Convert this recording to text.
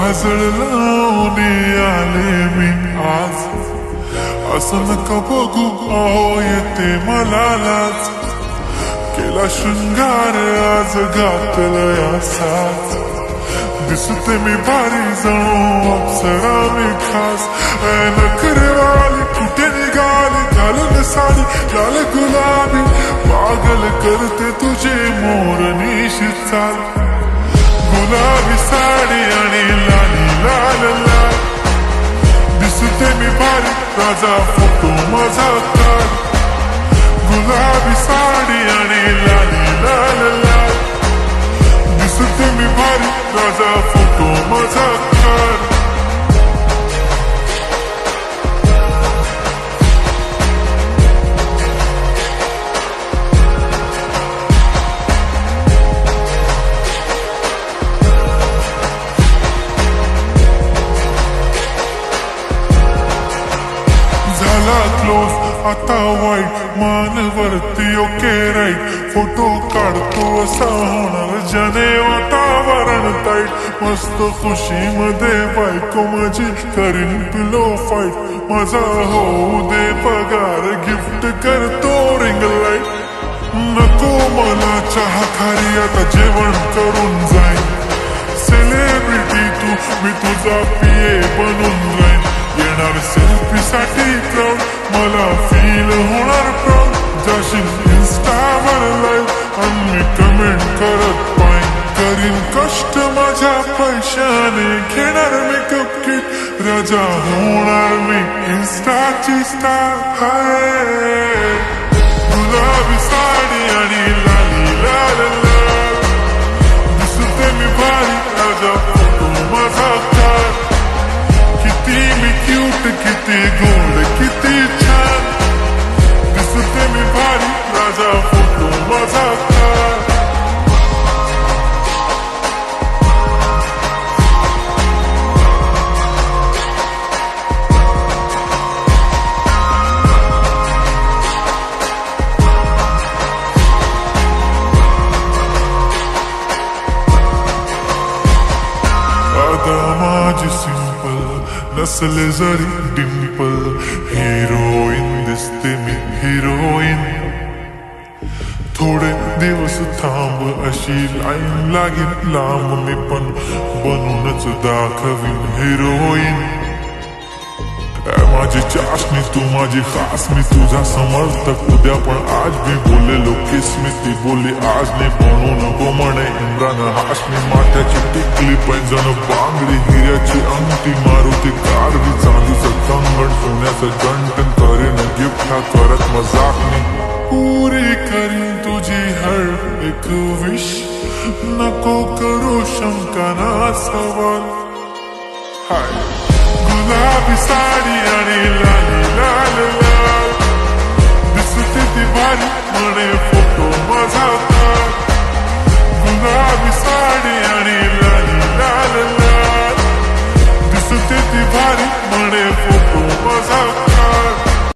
काजळ लावून आले मी आज, असं नका बघू अहो येते मला लाज, केला शृंगार आज घातलंय असाच, दिसते मी भारी जणू अप्सरा मी खास, नखरेवाली कुठे निघाली घालून साडी लाल गुलाबी, पागल करते तुझे मोरनीशी चाल, गुलाबी साडी आणि लाली लाल लाल, दिसते मी भारी राजा फोटो माझा काढ, गुलाबी साडी आणि लाली लाल लाल, दिसते मी भारी राजा फोटो माझा काढ. क्लोज आता वाईट मानवरती ओके राईट, फोटो काढतो असा होणार जने वातावरण ताईट, मस्त खुशी मध्ये बायको माझी करीन पिलो फाईट, माझा होऊ दे पगार गिफ्ट करतो रिंग लाईट, नको मला चहा खारी आता जेवण करून जाईन, सेलिब्रिटी तू मी तुझा पिये बनून जाईन, येणार सेल्फी साठी प्राऊड मला फील होणार प्राऊड, जाशील इन्स्टावर लाईव्ह आणि मी कमेंट करत पाहिन, करीन कष्ट माझ्या पैशाने घेणार मेकअप किट, राजा होणार मी इन्स्टाची स्टार. हाय गुलाबी साडी आणि लाली लाल लाल, दिसते मी भारी राजा फोटो माझा काढ, किती मी क्यूट किती गोड किती छान, दिसते मी भारी राजा फोटो माझा काढ. आता माझी सिंपल नसले जरी डिंपल, हिरोईन दिसते मी हिरोईन, थोडे दिवस थांब अशी लाईन लागेल लांब, मी पण बनूनच दाखवीन हिरोईन, माझी चाशनी तू माझी खास, मी तुझा समर्थक उद्या पण आज भी बोलेलो किसमी, ती बोली आज नाही बनू नको म्हणे इम्रान हाशमी, माथ्याची टिकली पैंजण बांगडी हिऱ्याची अंगठी, मारुती कारवी चांदीचं कंगण सोन्याचं गंटन, करीन गिफ्ट हा करत मजाक मी, पुरी करीन तुझी हर एक विश, नको करू शंका ना सवाल. हाय गुलाबी साडी आणि लाली लाल लाल, दिसते ती भारी म्हणे फोटो माझा काढ, गुलाबी साडी आणि लाली लाल लाल, दिसते ती भारी म्हणे